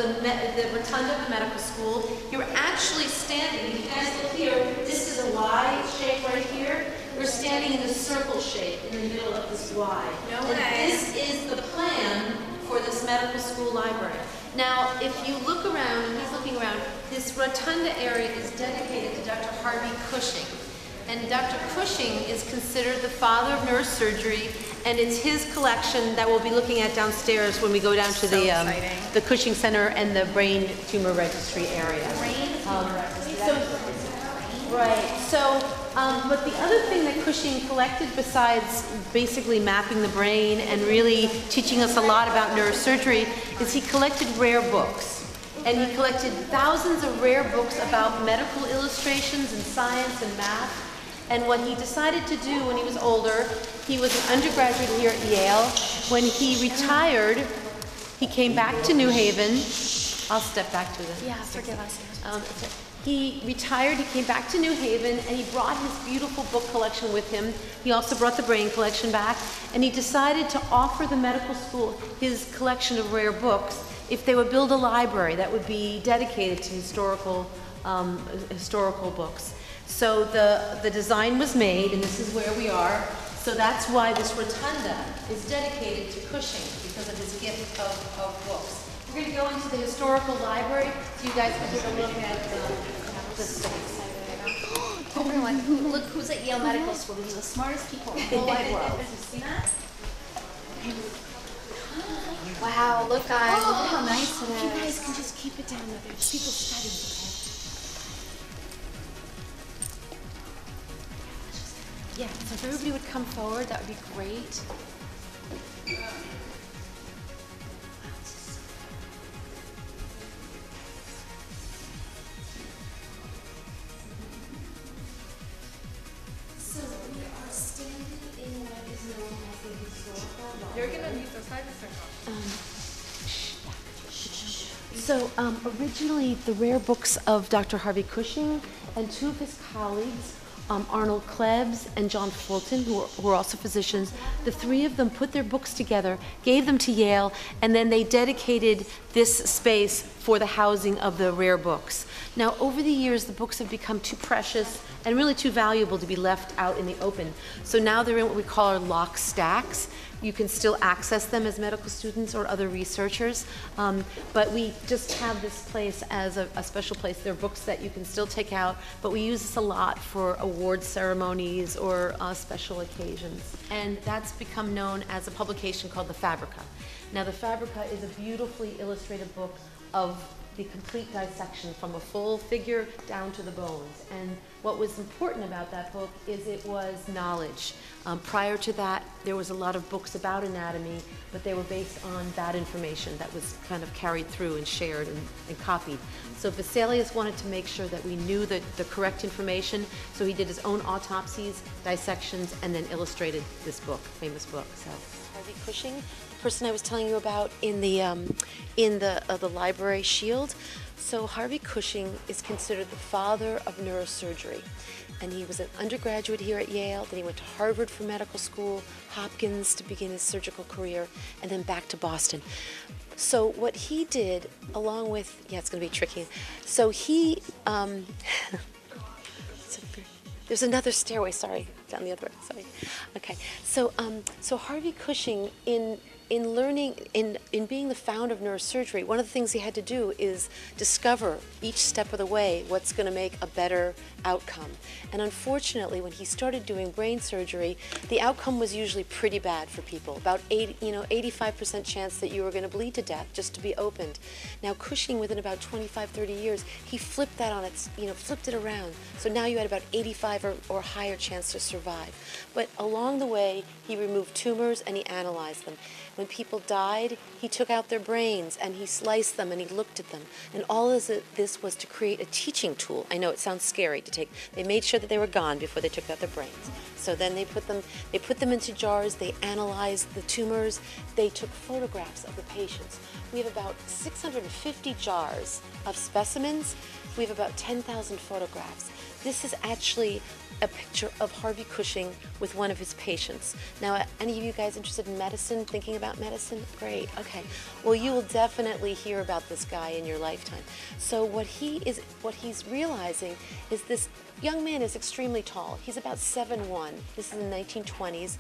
the rotunda of the medical school. You're actually standing, if you guys look here, this is a Y shape right here. We're standing in a circle shape in the middle of this Y. No and way. This is the plan for this medical school library. Now, if you look around, and he's looking around, this rotunda area is dedicated to Dr. Harvey Cushing. And Dr. Cushing is considered the father of neurosurgery, and it's his collection that we'll be looking at downstairs when we go down to the Cushing Center and the brain tumor registry area. But the other thing that Cushing collected, besides basically mapping the brain and really teaching us a lot about neurosurgery, is he collected rare books. And he collected thousands of rare books about medical illustrations and science and math. And what he decided to do when he was older, he was an undergraduate here at Yale. When he retired, he came back to New Haven. I'll step back to this. Yeah, forgive us. He retired, he came back to New Haven, and he brought his beautiful book collection with him. He also brought the brain collection back, and he decided to offer the medical school his collection of rare books if they would build a library that would be dedicated to historical books. So the design was made, and this is where we are. So that's why this rotunda is dedicated to Cushing, because of his gift of books. We're going to go into the historical library so you guys can take a look at the space. Everyone, look who's at Yale Medical School. These are the smartest people in the whole wide world. Have you seen that? Wow, look guys, look how nice it is. You guys can just keep it down there. There's people studying. Yeah, so if everybody would come forward, that would be great. So we are standing in what is known as the historical library. You're going to need the side So originally the rare books of Dr. Harvey Cushing and two of his colleagues, Arnold Klebs and John Fulton, who were also physicians, the three of them put their books together, gave them to Yale, and then they dedicated this space for the housing of the rare books. Now, over the years, the books have become too precious and really too valuable to be left out in the open. So now they're in what we call our lock stacks. You can still access them as medical students or other researchers, but we just have this place as a special place. There are books that you can still take out, but we use this a lot for award ceremonies or special occasions. And that's become known as a publication called the Fabrica. Now, the Fabrica is a beautifully illustrated book of the complete dissection from a full figure down to the bones. And what was important about that book is it was knowledge. Prior to that, there was a lot of books about anatomy, but they were based on that information that was kind of carried through and shared and copied. So Vesalius wanted to make sure that we knew the correct information, so he did his own autopsies, dissections, and then illustrated this book, famous book. So Harvey Cushing, the person I was telling you about in the library shield. So Harvey Cushing is considered the father of neurosurgery. And he was an undergraduate here at Yale, then he went to Harvard for medical school, Hopkins to begin his surgical career, and then back to Boston. So what he did, along with, yeah, it's going to be tricky. So he, there's another stairway, sorry, down the other way, sorry. Okay, so Harvey Cushing, in learning, in being the founder of neurosurgery, one of the things he had to do is discover each step of the way what's going to make a better outcome. And unfortunately, when he started doing brain surgery, the outcome was usually pretty bad for people. About 85% chance that you were going to bleed to death just to be opened. Now Cushing, within about 25, 30 years, he flipped that on its, flipped it around. So now you had about 85 or higher chance to survive. But along the way, he removed tumors and he analyzed them. When people died, he took out their brains and he sliced them and he looked at them. And all of this was to create a teaching tool. I know it sounds scary to take. They made sure that they were gone before they took out their brains. So then they put them into jars, they analyzed the tumors, they took photographs of the patients. We have about 650 jars of specimens. We have about 10,000 photographs. This is actually a picture of Harvey Cushing with one of his patients. Now, any of you guys interested in medicine, thinking about about medicine? Great, okay. Well, you will definitely hear about this guy in your lifetime. So what he's realizing is this young man is extremely tall. He's about 7'1". This is in the 1920s.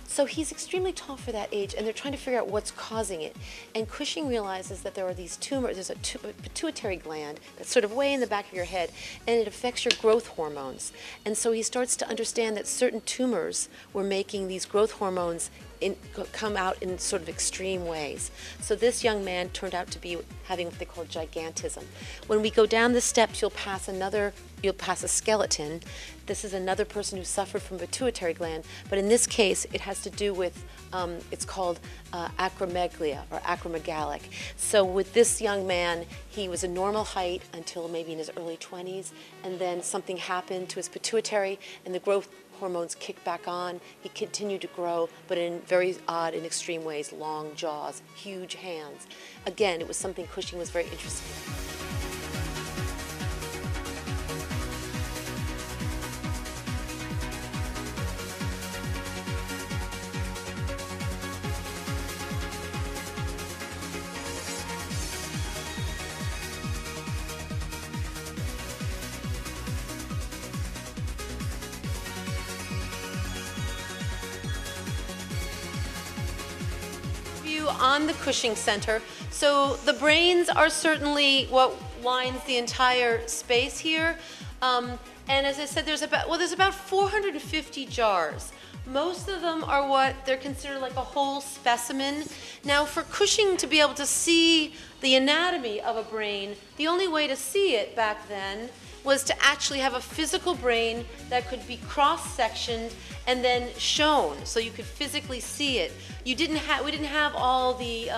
So he's extremely tall for that age, and they're trying to figure out what's causing it. And Cushing realizes that there are these tumors. There's a pituitary gland that's sort of way in the back of your head, and it affects your growth hormones. And so he starts to understand that certain tumors were making these growth hormones come out in sort of extreme ways. So this young man turned out to be having what they call gigantism. When we go down the steps, you'll pass a skeleton. This is another person who suffered from pituitary gland, but in this case, it has to do with, it's called acromegalia or acromegalic. So with this young man, he was a normal height until maybe in his early 20s, and then something happened to his pituitary, and the growth hormones kicked back on. He continued to grow, but in very odd and extreme ways. Long jaws, huge hands. Again, it was something Cushing was very interested in. On the Cushing Center. So the brains are certainly what lines the entire space here. And as I said, there's about 450 jars. Most of them are what they're considered like a whole specimen. Now for Cushing to be able to see the anatomy of a brain, the only way to see it back then was to actually have a physical brain that could be cross-sectioned and then shown, so you could physically see it. We didn't have all the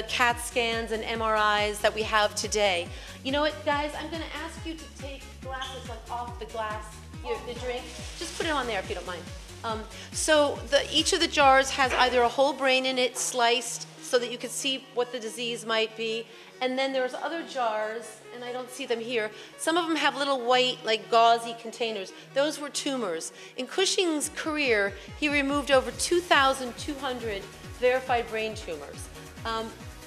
CAT scans and MRIs that we have today. You know what, guys? I'm going to ask you to take glasses off the glass, the drink. Just put it on there if you don't mind. So each of the jars has either a whole brain in it, sliced, so that you can see what the disease might be. And then there's other jars, and I don't see them here. Some of them have little white, like gauzy containers. Those were tumors. In Cushing's career, he removed over 2,200 verified brain tumors.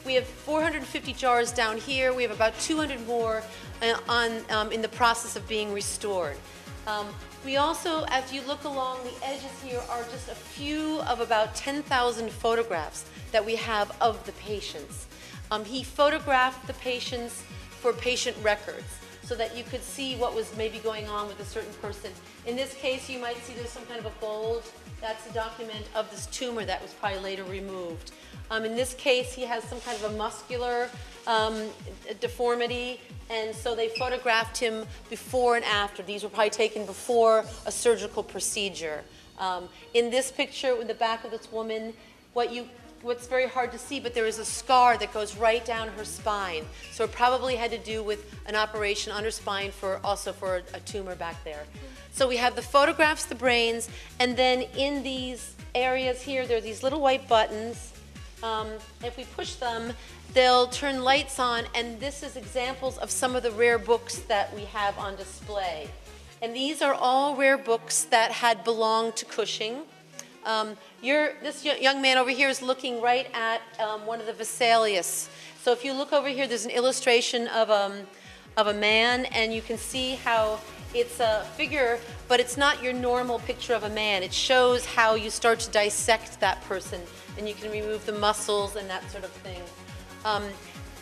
We have 450 jars down here. We have about 200 more in the process of being restored. We also, as you look along the edges here, are just a few of about 10,000 photographs that we have of the patients. He photographed the patients for patient records so that you could see what was maybe going on with a certain person. In this case, you might see there's some kind of a bulge. That's a document of this tumor that was probably later removed. In this case, he has some kind of a muscular deformity, and so they photographed him before and after. These were probably taken before a surgical procedure. In this picture, in the back of this woman, what's very hard to see, but there is a scar that goes right down her spine. So it probably had to do with an operation on her spine also for a tumor back there. So we have the photographs, the brains, and then in these areas here, there are these little white buttons. If we push them, they'll turn lights on, and this is examples of some of the rare books that we have on display. And these are all rare books that had belonged to Cushing. This young man over here is looking right at one of the Vesalius. So if you look over here, there's an illustration of a man, and you can see how it's a figure, but it's not your normal picture of a man. It shows how you start to dissect that person, and you can remove the muscles and that sort of thing.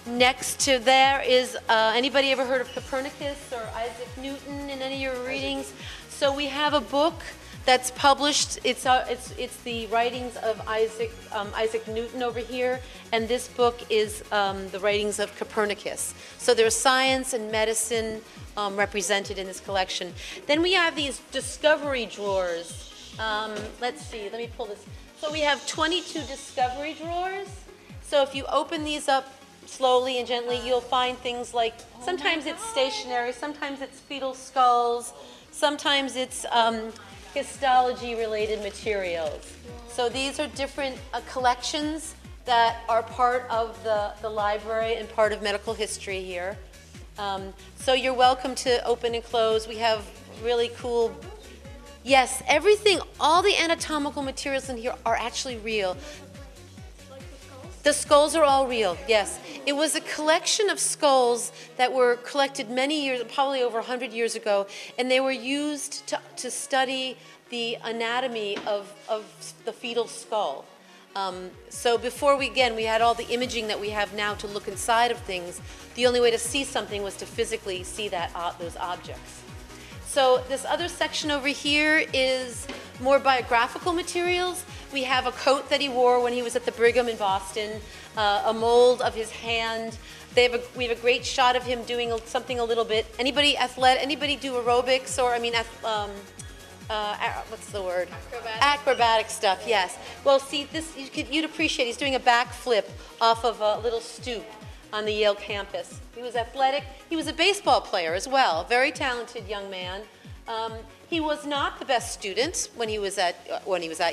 Next to there is, anybody ever heard of Copernicus or Isaac Newton in any of your readings? So we have a book that's published. It's the writings of Isaac Newton over here, and this book is the writings of Copernicus. So there's science and medicine represented in this collection. Then we have these discovery drawers. Let's see, let me pull this. So we have 22 discovery drawers. So if you open these up slowly and gently, you'll find things like, sometimes it's stationary, sometimes it's fetal skulls, sometimes it's histology-related materials. So these are different collections that are part of the library and part of medical history here. So you're welcome to open and close. We have really cool, yes, everything, all the anatomical materials in here are actually real. The skulls are all real, yes. It was a collection of skulls that were collected many years, probably over 100 years ago, and they were used to study the anatomy of the fetal skull. So before we had all the imaging that we have now to look inside of things, the only way to see something was to physically see those objects. So this other section over here is more biographical materials. We have a coat that he wore when he was at the Brigham in Boston, a mold of his hand. We have a great shot of him doing something a little bit. Anybody do aerobics or, what's the word? Acrobatic stuff, yes. Well, see, this you'd appreciate. He's doing a backflip off of a little stoop on the Yale campus. He was athletic. He was a baseball player as well. Very talented young man. He was not the best student when he was at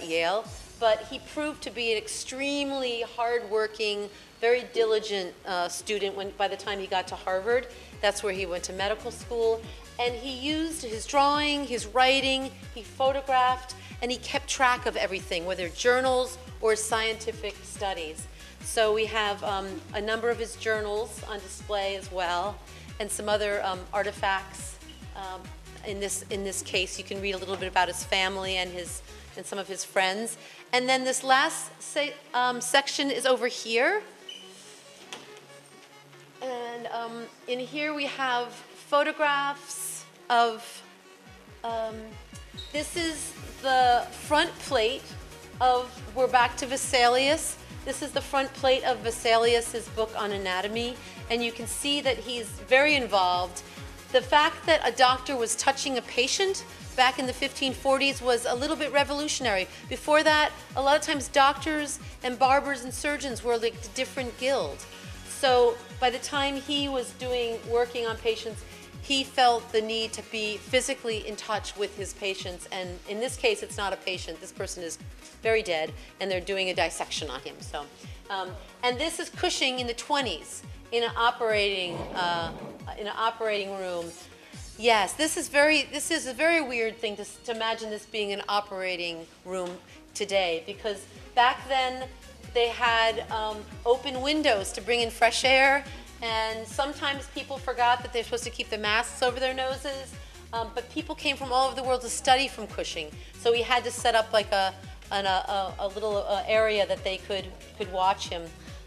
Yale, but he proved to be an extremely hardworking, very diligent student by the time he got to Harvard. That's where he went to medical school. And he used his drawing, his writing, he photographed, and he kept track of everything, whether journals or scientific studies. So we have a number of his journals on display as well, and some other artifacts. In this case, you can read a little bit about his family and some of his friends. And then this last section is over here. And in here we have photographs of, this is the front plate of, we're back to Vesalius. This is the front plate of Vesalius's book on anatomy, and you can see that he's very involved. The fact that a doctor was touching a patient back in the 1540s was a little bit revolutionary. Before that, a lot of times doctors and barbers and surgeons were like a different guild. So by the time he was working on patients, he felt the need to be physically in touch with his patients. And in this case, it's not a patient. This person is very dead, and they're doing a dissection on him. So, and this is Cushing in the 20s in an operating room. Yes, this is a very weird thing to imagine this being an operating room today, because back then they had open windows to bring in fresh air, and sometimes people forgot that they're supposed to keep the masks over their noses, but people came from all over the world to study from Cushing, so we had to set up like a little area that they could watch him.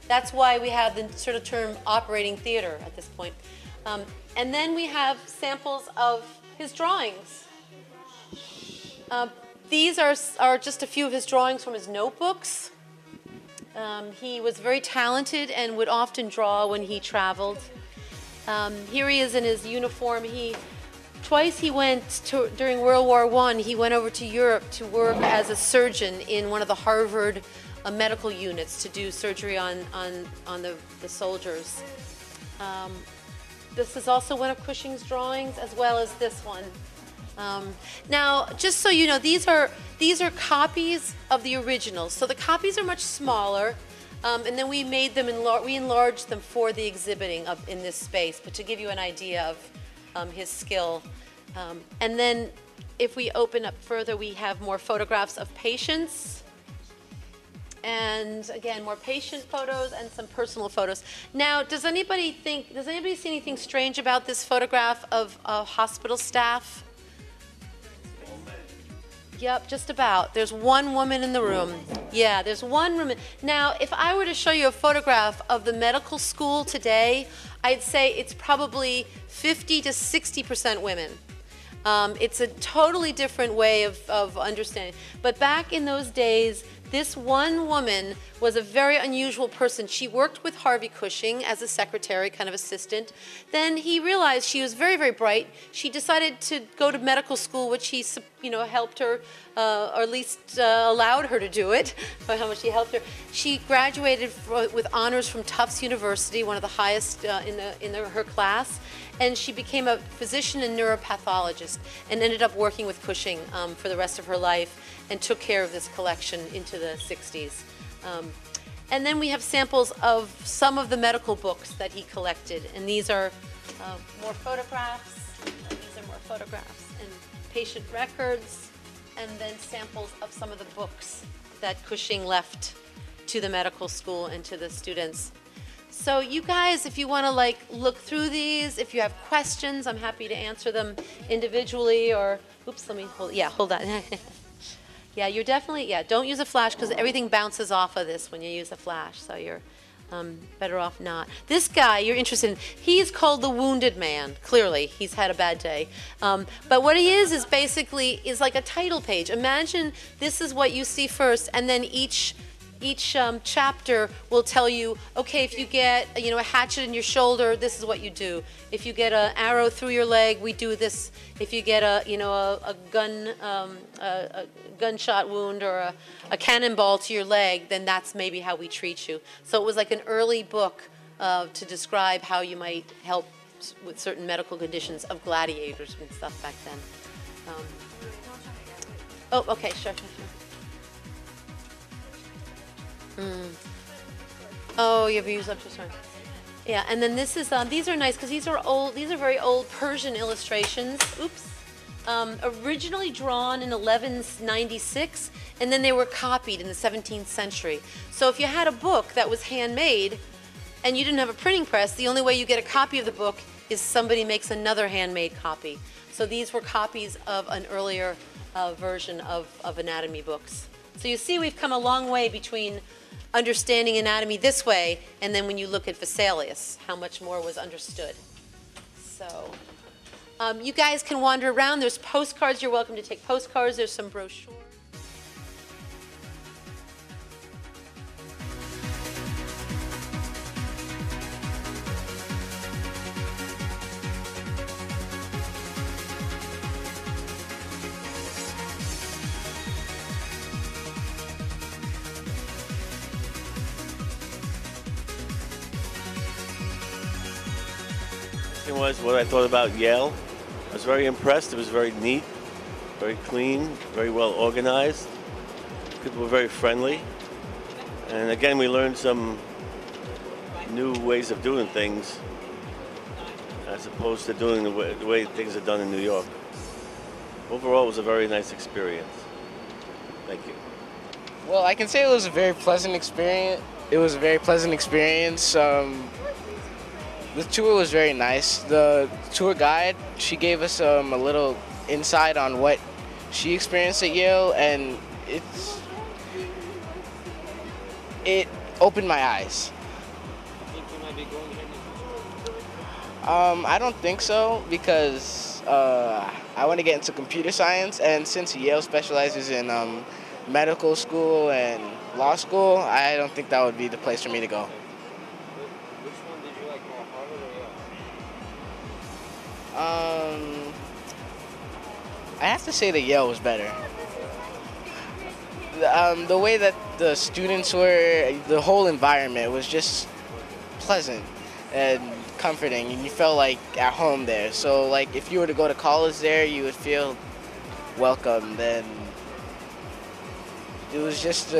That's why we have the sort of term operating theater at this point. And then we have samples of his drawings. These are just a few of his drawings from his notebooks. He was very talented and would often draw when he traveled. Here he is in his uniform. Twice he went during World War I, he went over to Europe to work as a surgeon in one of the Harvard medical units to do surgery on the soldiers. This is also one of Cushing's drawings, as well as this one. Now, just so you know, these are copies of the originals. So the copies are much smaller, and then we made them we enlarged them for the exhibiting in this space, but to give you an idea of his skill. And then, if we open up further, we have more photographs of patients. And again, more patient photos and some personal photos. Now, does anybody see anything strange about this photograph of hospital staff? Yep, just about. There's one woman in the room. Yeah, there's one woman. Now, if I were to show you a photograph of the medical school today, I'd say it's probably 50 to 60% women. It's a totally different way of understanding. But back in those days, this one woman was a very unusual person. She worked with Harvey Cushing as a secretary, kind of assistant. Then he realized she was very, very bright. She decided to go to medical school, which he, helped her, or at least allowed her to do it, by how much he helped her. She graduated with honors from Tufts University, one of the highest in her class. And she became a physician and neuropathologist and ended up working with Cushing for the rest of her life and took care of this collection into the 60s. And then we have samples of some of the medical books that he collected. And these are more photographs. These are more photographs and patient records. And then samples of some of the books that Cushing left to the medical school and to the students. So you guys, if you want to like look through these, if you have questions, I'm happy to answer them individually or, oops, let me hold on. Yeah, you're definitely, don't use a flash because everything bounces off of this when you use a flash, so you're better off not. This guy you're interested in, he's called the Wounded Man. Clearly, he's had a bad day. But what he is basically like a title page. Imagine this is what you see first, and then each chapter will tell you, okay, if you get a hatchet in your shoulder, this is what you do. If you get an arrow through your leg, we do this. If you get a gunshot wound or a cannonball to your leg, then that's maybe how we treat you. So it was like an early book to describe how you might help with certain medical conditions of gladiators and stuff back then. Oh, okay, sure. Oh, you have used up to sorry. Yeah, and then this is these are nice because these are old. These are very old Persian illustrations. Oops. Originally drawn in 1196, and then they were copied in the 17th century. So if you had a book that was handmade, and you didn't have a printing press, the only way you get a copy of the book is somebody makes another handmade copy. So these were copies of an earlier version of anatomy books. So you see, we've come a long way between understanding anatomy this way, and then when you look at Vesalius, how much more was understood. So you guys can wander around. There's postcards. You're welcome to take postcards. There's some brochures. Was what I thought about Yale. I was very impressed. It was very neat, very clean, very well organized. People were very friendly. And again, we learned some new ways of doing things as opposed to doing the way things are done in New York. Overall, it was a very nice experience. Thank you. Well, I can say it was a very pleasant experience. It was a very pleasant experience. The tour was very nice. The tour guide, she gave us a little insight on what she experienced at Yale, and it opened my eyes. Think you might be going here? I don't think so, because I want to get into computer science, and since Yale specializes in medical school and law school, I don't think that would be the place for me to go. I have to say that Yale was better. The way that the students were, the whole environment was just pleasant and comforting, and you felt like at home there. So like if you were to go to college there, you would feel welcome. Then it was just